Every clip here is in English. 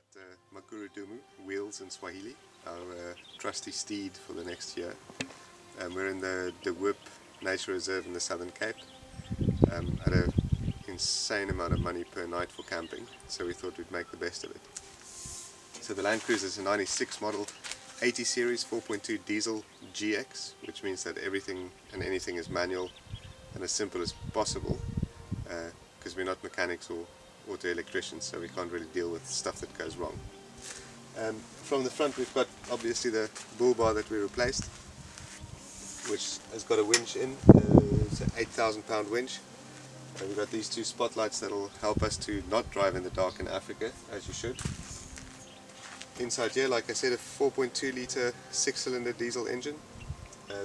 about Magurudumu, wheels in Swahili, our trusty steed for the next year. We're in the Whip Nature Reserve in the Southern Cape at an insane amount of money per night for camping, so we thought we'd make the best of it. So the Land Cruiser is a 96 model 80 series 4.2 diesel GX, which means that everything and anything is manual and as simple as possible, because we're not mechanics or auto electricians, so we can't really deal with stuff that goes wrong. From the front we've got obviously the bull bar that we replaced, which has got a winch in. It's an 8,000 pound winch. We've got these two spotlights that will help us to not drive in the dark in Africa, as you should. Inside here, like I said, a 4.2 litre 6-cylinder diesel engine.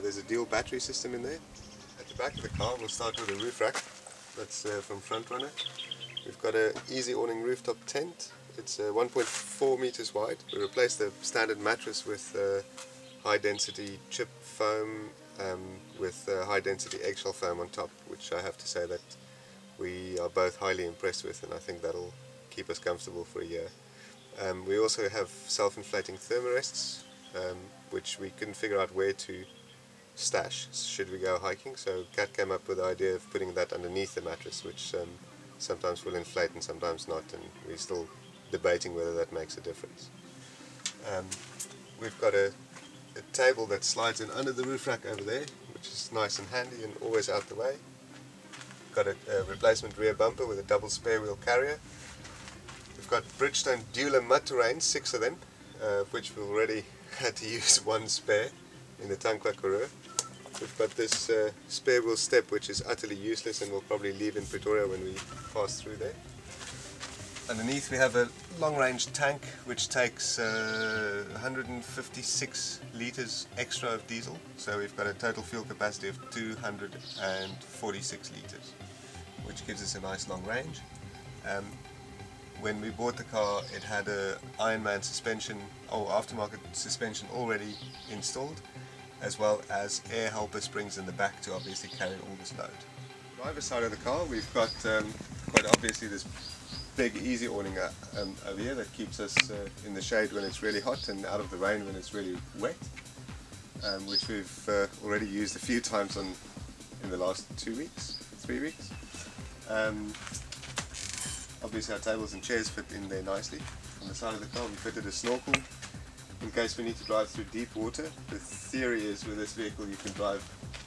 There's a dual battery system in there. At the back of the car we'll start with a roof rack. That's from Frontrunner. We've got an easy awning rooftop tent. It's 1.4 meters wide. We replaced the standard mattress with high density chip foam with high density eggshell foam on top, which I have to say that we are both highly impressed with, and I think that'll keep us comfortable for a year. We also have self-inflating thermarests, which we couldn't figure out where to stash should we go hiking, so Kat came up with the idea of putting that underneath the mattress, which sometimes will inflate and sometimes not, and we're still debating whether that makes a difference. We've got a table that slides in under the roof rack over there, which is nice and handy and always out the way. Got a replacement rear bumper with a double spare wheel carrier. We've got Bridgestone Dueler mud terrains, 6 of them, of which we've already had to use one spare in the Tankwa Karoo. We've got this spare wheel step, which is utterly useless and we'll probably leave in Pretoria when we pass through there. Underneath we have a long-range tank which takes 156 litres extra of diesel, so we've got a total fuel capacity of 246 litres, which gives us a nice long range. When we bought the car, it had a Ironman suspension or aftermarket suspension already installed, as well as air helper springs in the back to obviously carry all this load. Driver's side of the car, we've got quite obviously this big easy awning over here that keeps us in the shade when it's really hot and out of the rain when it's really wet, which we've already used a few times in the last 3 weeks. Obviously our tables and chairs fit in there nicely. On the side of the car we fitted a snorkel in case we need to drive through deep water. The theory is with this vehicle you can drive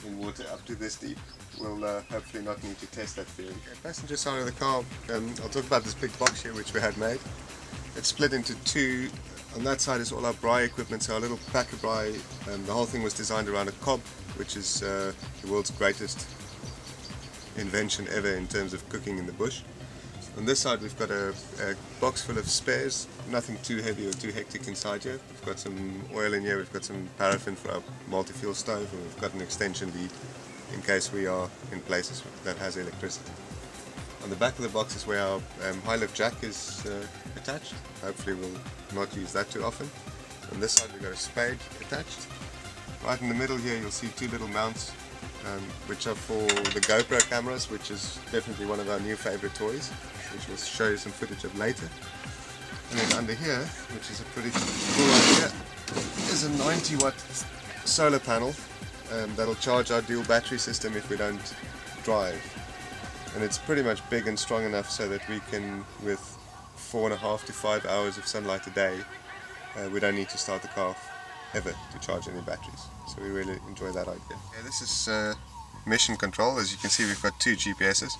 in water up to this deep. We'll hopefully not need to test that theory. Okay, passenger side of the car, I'll talk about this big box here which we had made. It's split into two. On that side is all our braai equipment, so our little packer braai. The whole thing was designed around a cob, which is the world's greatest invention ever in terms of cooking in the bush. On this side we've got a box full of spares, nothing too heavy or too hectic inside here. We've got some oil in here, we've got some paraffin for our multi-fuel stove, and we've got an extension lead in case we are in places that has electricity. On the back of the box is where our high-lift jack is attached. Hopefully we'll not use that too often. On this side we've got a spade attached. Right in the middle here you'll see two little mounts, which are for the GoPro cameras, which is definitely one of our new favorite toys, which we'll show you some footage of later. And then under here, which is a pretty cool idea, is a 90 watt solar panel that'll charge our dual battery system if we don't drive. And it's pretty much big and strong enough so that we can, with 4.5 to 5 hours of sunlight a day, we don't need to start the car ever to charge any batteries. So we really enjoy that idea. Okay, this is mission control. As you can see we've got two GPSs.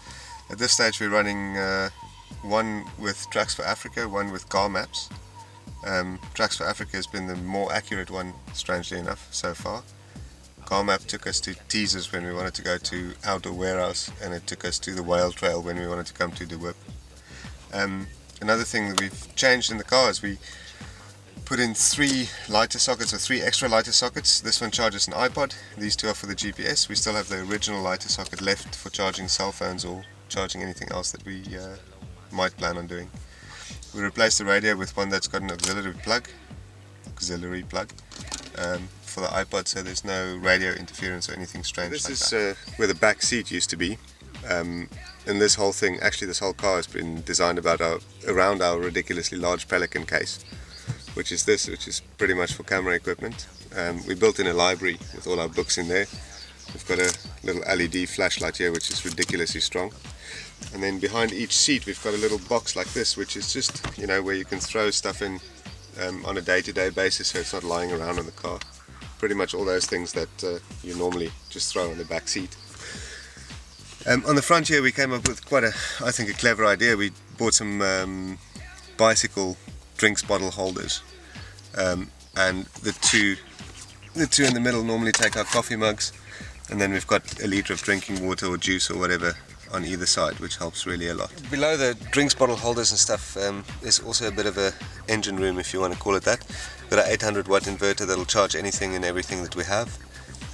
At this stage we're running one with Tracks for Africa, one with Car Maps. Tracks for Africa has been the more accurate one, strangely enough, so far. Car Map took us to Teasers when we wanted to go to Outdoor Warehouse, and it took us to the Whale Trail when we wanted to come to the Whip. Another thing that we've changed in the car is we put in 3 lighter sockets, or 3 extra lighter sockets. This one charges an iPod, these two are for the GPS. We still have the original lighter socket left for charging cell phones or charging anything else that we might plan on doing. We replaced the radio with one that's got an auxiliary plug for the iPod, so there's no radio interference or anything strange like that. This is where the back seat used to be, and and this whole thing, actually this whole car has been designed around our ridiculously large Pelican case, which is pretty much for camera equipment. We built in a library with all our books in there. We've got a little LED flashlight here which is ridiculously strong. And then behind each seat we've got a little box like this, which is just, where you can throw stuff in on a day-to-day basis, so it's not lying around in the car. Pretty much all those things that you normally just throw on the back seat. On the front here we came up with quite I think a clever idea. We bought some bicycle drinks bottle holders, and the two in the middle normally take our coffee mugs, and then we've got a litre of drinking water or juice or whatever on either side, which helps really a lot. Below the drinks bottle holders and stuff is also a bit of a engine room, if you want to call it that. We've got an 800 watt inverter that'll charge anything and everything that we have,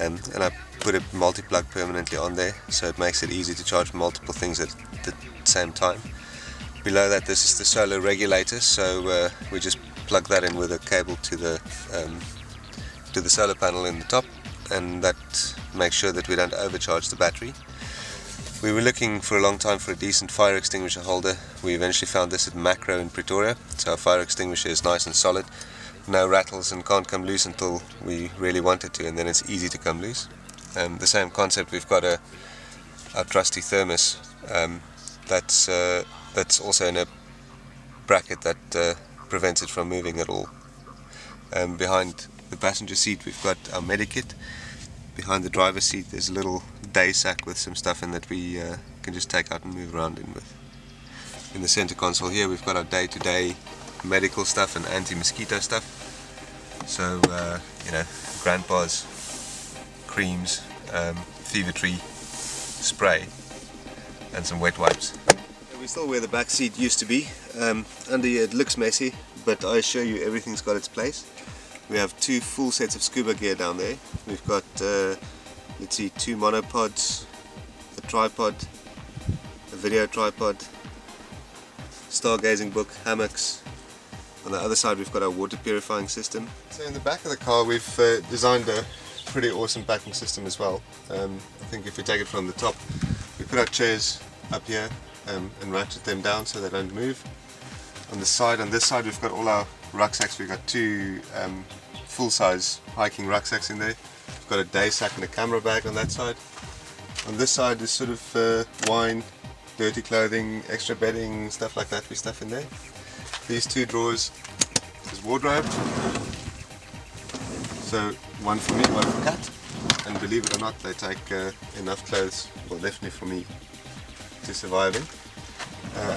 and I put a multi-plug permanently on there, so it makes it easy to charge multiple things at the same time. Below that, this is the solar regulator, so we just plug that in with a cable to the solar panel in the top, and that makes sure that we don't overcharge the battery. We were looking for a long time for a decent fire extinguisher holder. We eventually found this at Macro in Pretoria, so our fire extinguisher is nice and solid, no rattles and can't come loose until we really want it to, and then it's easy to come loose. The same concept, we've got our trusty thermos that's also in a bracket that prevents it from moving at all. Behind the passenger seat we've got our medikit. Behind the driver's seat there's a little day sack with some stuff in that we can just take out and move around in with. In the center console here we've got our day-to-day medical stuff and anti-mosquito stuff. So, grandpa's creams, fever tree spray, and some wet wipes. We're still where the back seat used to be. Under here it looks messy, but I assure you everything's got its place. We have two full sets of scuba gear down there. We've got, let's see, two monopods, a tripod, a video tripod, stargazing book, hammocks. On the other side we've got our water purifying system. So in the back of the car we've designed a pretty awesome backing system as well. I think if we take it from the top, we put our chairs up here and ratchet them down so they don't move. On this side we've got all our rucksacks. We've got two full-size hiking rucksacks in there. We've got a day sack and a camera bag on that side. On this side is sort of wine, dirty clothing, extra bedding, stuff like that we stuff in there. These two drawers is wardrobe. So one for me, one for Kat. And believe it or not, they take enough clothes, well definitely for me, to survive in.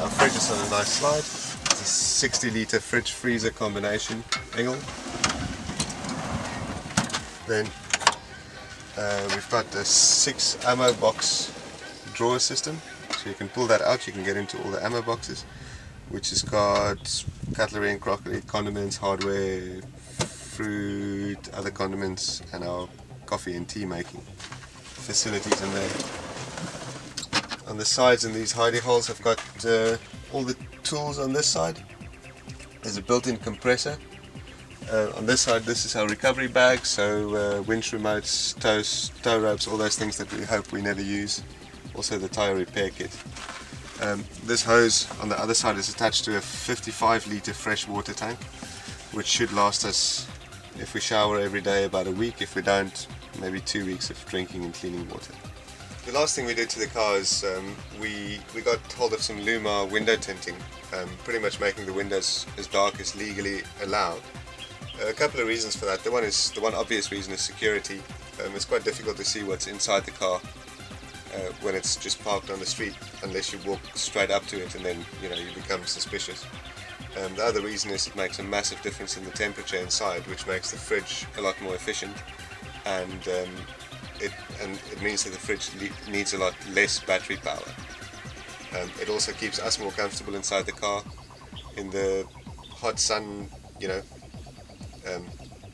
Our fridge is on a nice slide. It's a 60 litre fridge freezer combination Engel. Then we've got a 6 ammo box drawer system, so you can pull that out, you can get into all the ammo boxes, which has got cutlery and crockery, condiments, hardware, fruit, other condiments, and our coffee and tea making facilities in there. On the sides in these hidey holes I've got all the tools on this side. There's a built-in compressor. On this side this is our recovery bag, so winch remotes, tow ropes, all those things that we hope we never use. Also the tyre repair kit. This hose on the other side is attached to a 55 litre fresh water tank, which should last us, if we shower every day, about a week. If we don't, maybe 2 weeks of drinking and cleaning water. The last thing we did to the car is we got hold of some Lumar window tinting, pretty much making the windows as dark as legally allowed. A couple of reasons for that. The one obvious reason is security. It's quite difficult to see what's inside the car when it's just parked on the street, unless you walk straight up to it and then you become suspicious. The other reason is it makes a massive difference in the temperature inside, which makes the fridge a lot more efficient, and it means that the fridge needs a lot less battery power. It also keeps us more comfortable inside the car. In the hot sun, I'm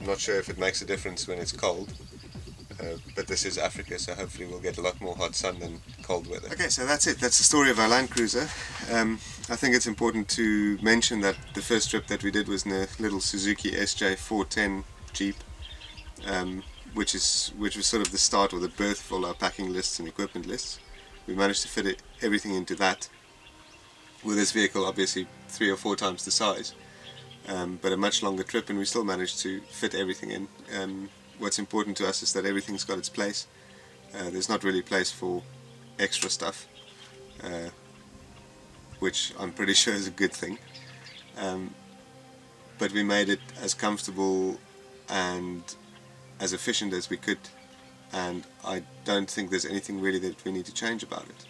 not sure if it makes a difference when it's cold, but this is Africa, so hopefully we'll get a lot more hot sun than cold weather. Okay, so that's it. That's the story of our Land Cruiser. I think it's important to mention that the first trip that we did was in a little Suzuki SJ410 Jeep, which was sort of the start or the birth of all our packing lists and equipment lists. we managed to fit everything into that. With this vehicle, obviously 3 or 4 times the size, but a much longer trip, and we still managed to fit everything in. What's important to us is that everything's got its place. There's not really place for extra stuff, which I'm pretty sure is a good thing. But we made it as comfortable and as efficient as we could, and I don't think there's anything really that we need to change about it.